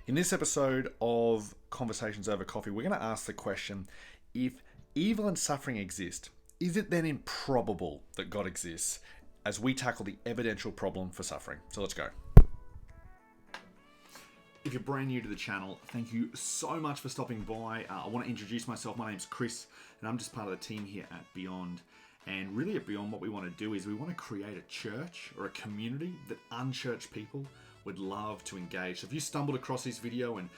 In this episode of Conversations Over Coffee, we're going to ask the question, if evil and suffering exist, is it then improbable that God exists, as we tackle the evidential problem for suffering? So let's go. If you're brand new to the channel, thank you so much for stopping by. I want to introduce myself. My name's Chris, and I'm just part of the team here at Beyond. And really at Beyond, what we want to do is we want to create a church or a community that unchurched people would love to engage. So if you stumbled across this video and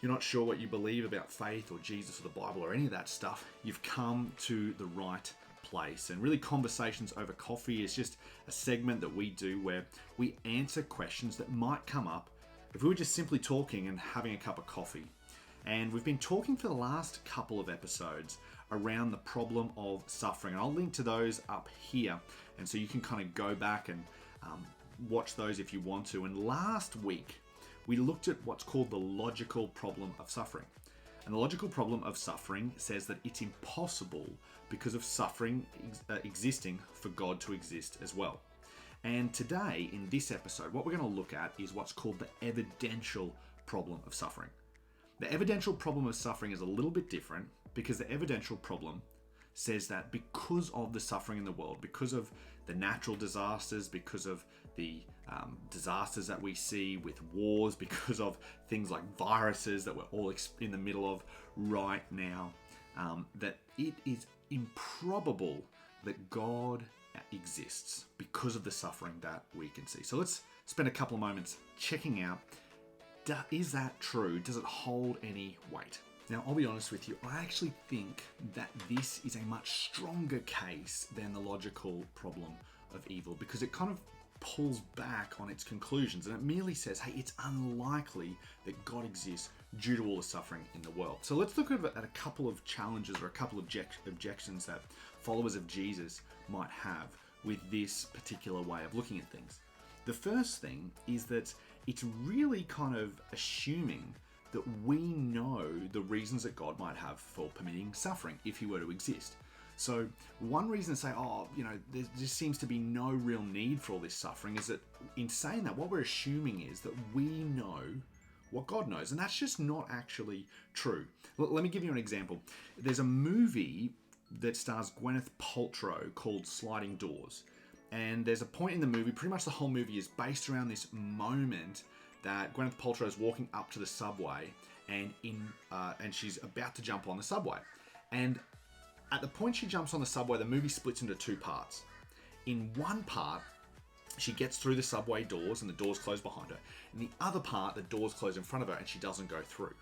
you're not sure what you believe about faith or Jesus or the Bible or any of that stuff, you've come to the right place. And really, Conversations Over Coffee is just a segment that we do where we answer questions that might come up if we were just simply talking and having a cup of coffee. And we've been talking for the last couple of episodes around the problem of suffering. And I'll link to those up here. And so you can kind of go back and watch those if you want to. And last week, we looked at what's called the logical problem of suffering. And the logical problem of suffering says that it's impossible because of suffering existing for God to exist as well. And today, in this episode, what we're going to look at is what's called the evidential problem of suffering. The evidential problem of suffering is a little bit different because the evidential problem says that because of the suffering in the world, because of the natural disasters, because of the disasters that we see with wars, because of things like viruses that we're all in the middle of right now, that it is improbable that God exists because of the suffering that we can see. So let's spend a couple of moments checking out, is that true? Does it hold any weight? Now, I'll be honest with you, I actually think that this is a much stronger case than the logical problem of evil, because it kind of pulls back on its conclusions and it merely says, hey, it's unlikely that God exists due to all the suffering in the world. So let's look at a couple of challenges or a couple of objections that followers of Jesus might have with this particular way of looking at things. The first thing is that it's really kind of assuming that we know the reasons that God might have for permitting suffering if he were to exist. So one reason to say, there just seems to be no real need for all this suffering is that in saying that, what we're assuming is that we know what God knows. And that's just not actually true. Let me give you an example. There's a movie that stars Gwyneth Paltrow called Sliding Doors. And there's a point in the movie, pretty much the whole movie is based around this moment that Gwyneth Paltrow is walking up to the subway and she's about to jump on the subway. And at the point she jumps on the subway, the movie splits into two parts. In one part, she gets through the subway doors and the doors close behind her. In the other part, the doors close in front of her and she doesn't go through.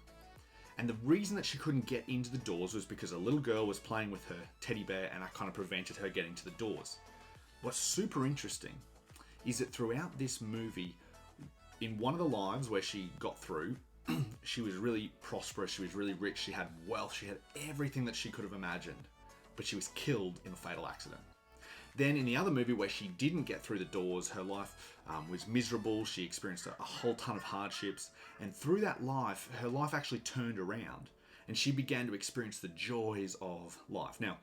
And the reason that she couldn't get into the doors was because a little girl was playing with her teddy bear and that kind of prevented her getting to the doors. What's super interesting is that throughout this movie, in one of the lives where she got through, she was really prosperous, she was really rich, she had wealth, she had everything that she could have imagined, but she was killed in a fatal accident. Then in the other movie where she didn't get through the doors, her life was miserable, she experienced a whole ton of hardships, and through that life, her life actually turned around, and she began to experience the joys of life. Now,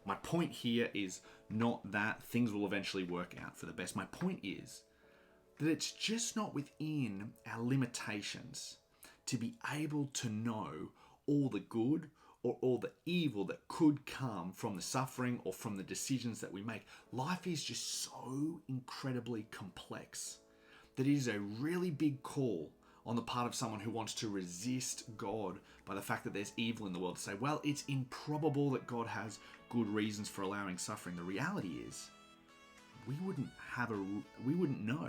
my point here is not that things will eventually work out for the best. My point is that it's just not within our limitations to be able to know all the good or all the evil that could come from the suffering or from the decisions that we make. Life is just so incredibly complex that it is a really big call on the part of someone who wants to resist God by the fact that there's evil in the world to say, well, it's improbable that God has good reasons for allowing suffering. The reality is we wouldn't know.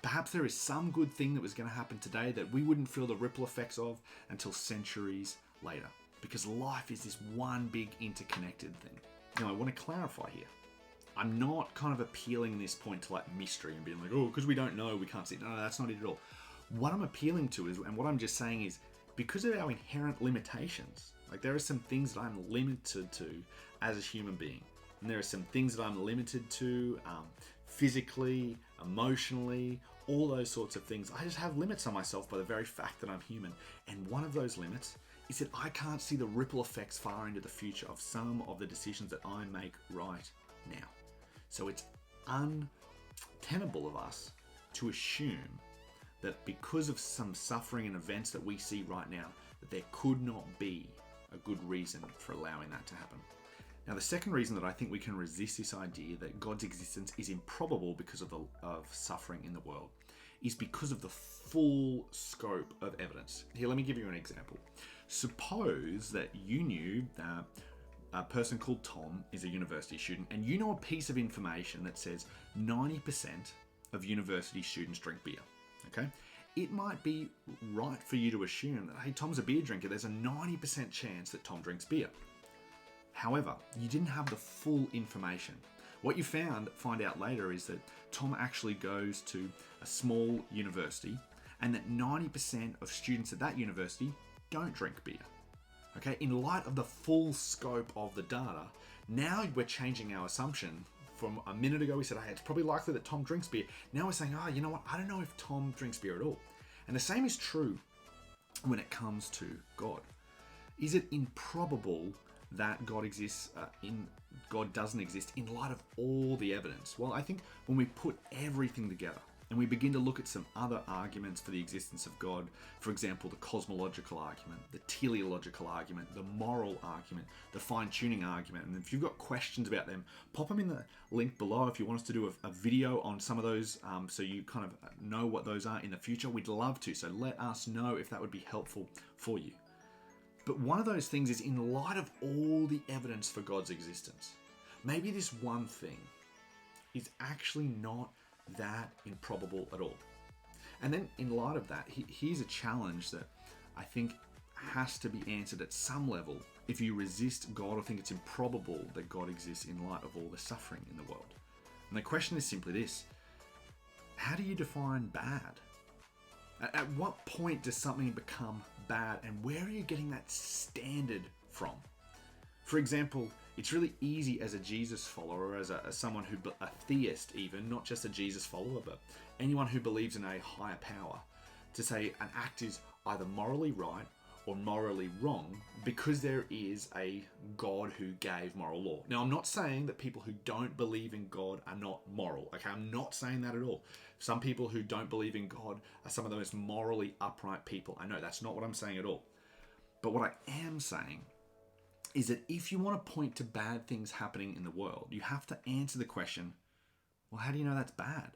Perhaps there is some good thing that was going to happen today that we wouldn't feel the ripple effects of until centuries later, because life is this one big interconnected thing. Now, I want to clarify here. I'm not kind of appealing this point to like mystery and being like, oh, because we don't know, we can't see it. No, that's not it at all. What I'm appealing to is, and what I'm just saying is, because of our inherent limitations, like there are some things that I'm limited to as a human being. And there are some things that I'm limited to physically, emotionally, all those sorts of things. I just have limits on myself by the very fact that I'm human. And one of those limits is that I can't see the ripple effects far into the future of some of the decisions that I make right now. So it's untenable of us to assume that because of some suffering and events that we see right now, that there could not be a good reason for allowing that to happen. Now, the second reason that I think we can resist this idea that God's existence is improbable because of suffering in the world is because of the full scope of evidence. Here, let me give you an example. Suppose that you knew that a person called Tom is a university student, and you know a piece of information that says 90% of university students drink beer, okay? It might be right for you to assume that, hey, Tom's a beer drinker. There's a 90% chance that Tom drinks beer. However, you didn't have the full information. What you find out later is that Tom actually goes to a small university and that 90% of students at that university don't drink beer. Okay, in light of the full scope of the data, now we're changing our assumption. From a minute ago, we said, hey, it's probably likely that Tom drinks beer. Now we're saying, you know what? I don't know if Tom drinks beer at all. And the same is true when it comes to God. Is it improbable that God exists God doesn't exist in light of all the evidence? Well, I think when we put everything together and we begin to look at some other arguments for the existence of God, for example, the cosmological argument, the teleological argument, the moral argument, the fine-tuning argument, and if you've got questions about them, pop them in the link below if you want us to do a video on some of those so you kind of know what those are in the future. We'd love to, so let us know if that would be helpful for you. But one of those things is in light of all the evidence for God's existence, maybe this one thing is actually not that improbable at all. And then in light of that, here's a challenge that I think has to be answered at some level if you resist God or think it's improbable that God exists in light of all the suffering in the world. And the question is simply this: how do you define bad? At what point does something become bad, and where are you getting that standard from? For example, it's really easy as a Jesus follower, as someone a theist even, not just a Jesus follower, but anyone who believes in a higher power, to say an act is either morally right or morally wrong because there is a God who gave moral law. Now, I'm not saying that people who don't believe in God are not moral, okay? I'm not saying that at all. Some people who don't believe in God are some of the most morally upright people I know. That's not what I'm saying at all. But what I am saying is that if you want to point to bad things happening in the world, you have to answer the question, well, how do you know that's bad?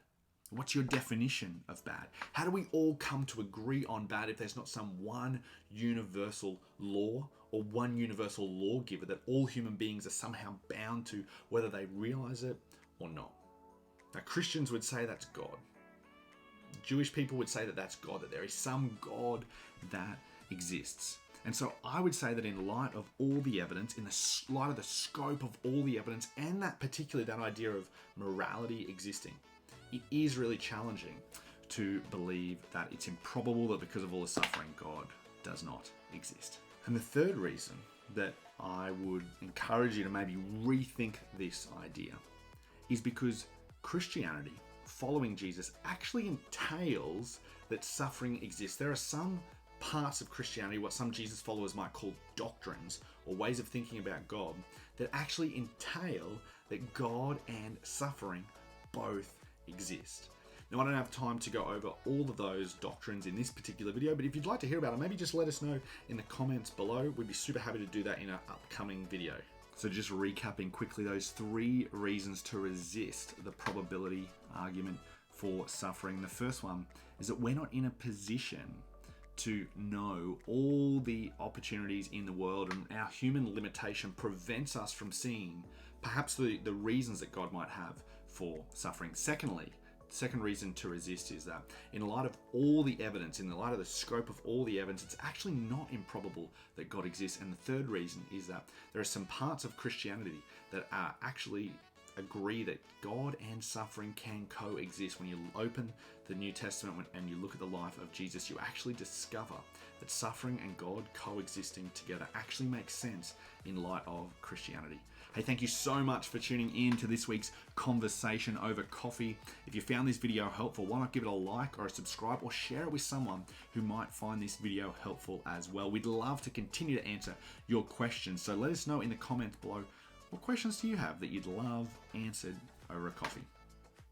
What's your definition of bad? How do we all come to agree on bad if there's not some one universal law or one universal lawgiver that all human beings are somehow bound to, whether they realize it or not? Now, Christians would say that's God. Jewish people would say that that's God, that there is some God that exists. And so I would say that in light of all the evidence, in the light of the scope of all the evidence, and particularly that idea of morality existing, it is really challenging to believe that it's improbable that because of all the suffering, God does not exist. And the third reason that I would encourage you to maybe rethink this idea is because Christianity, following Jesus, actually entails that suffering exists. There are some parts of Christianity, what some Jesus followers might call doctrines or ways of thinking about God, that actually entail that God and suffering both exist. Now, I don't have time to go over all of those doctrines in this particular video, but if you'd like to hear about it, maybe just let us know in the comments below. We'd be super happy to do that in an upcoming video. So just recapping quickly those 3 reasons to resist the probability argument for suffering. The first one is that we're not in a position to know all the opportunities in the world, and our human limitation prevents us from seeing perhaps the reasons that God might have for suffering. Second reason to resist is that in light of all the evidence, in the light of the scope of all the evidence, it's actually not improbable that God exists. And the third reason is that there are some parts of Christianity that are actually agree that God and suffering can coexist. When you open the New Testament and you look at the life of Jesus, you actually discover that suffering and God coexisting together actually makes sense in light of Christianity. Hey, thank you so much for tuning in to this week's conversation over coffee. If you found this video helpful, why not give it a like or a subscribe or share it with someone who might find this video helpful as well. We'd love to continue to answer your questions. So let us know in the comments below, what questions do you have that you'd love answered over a coffee?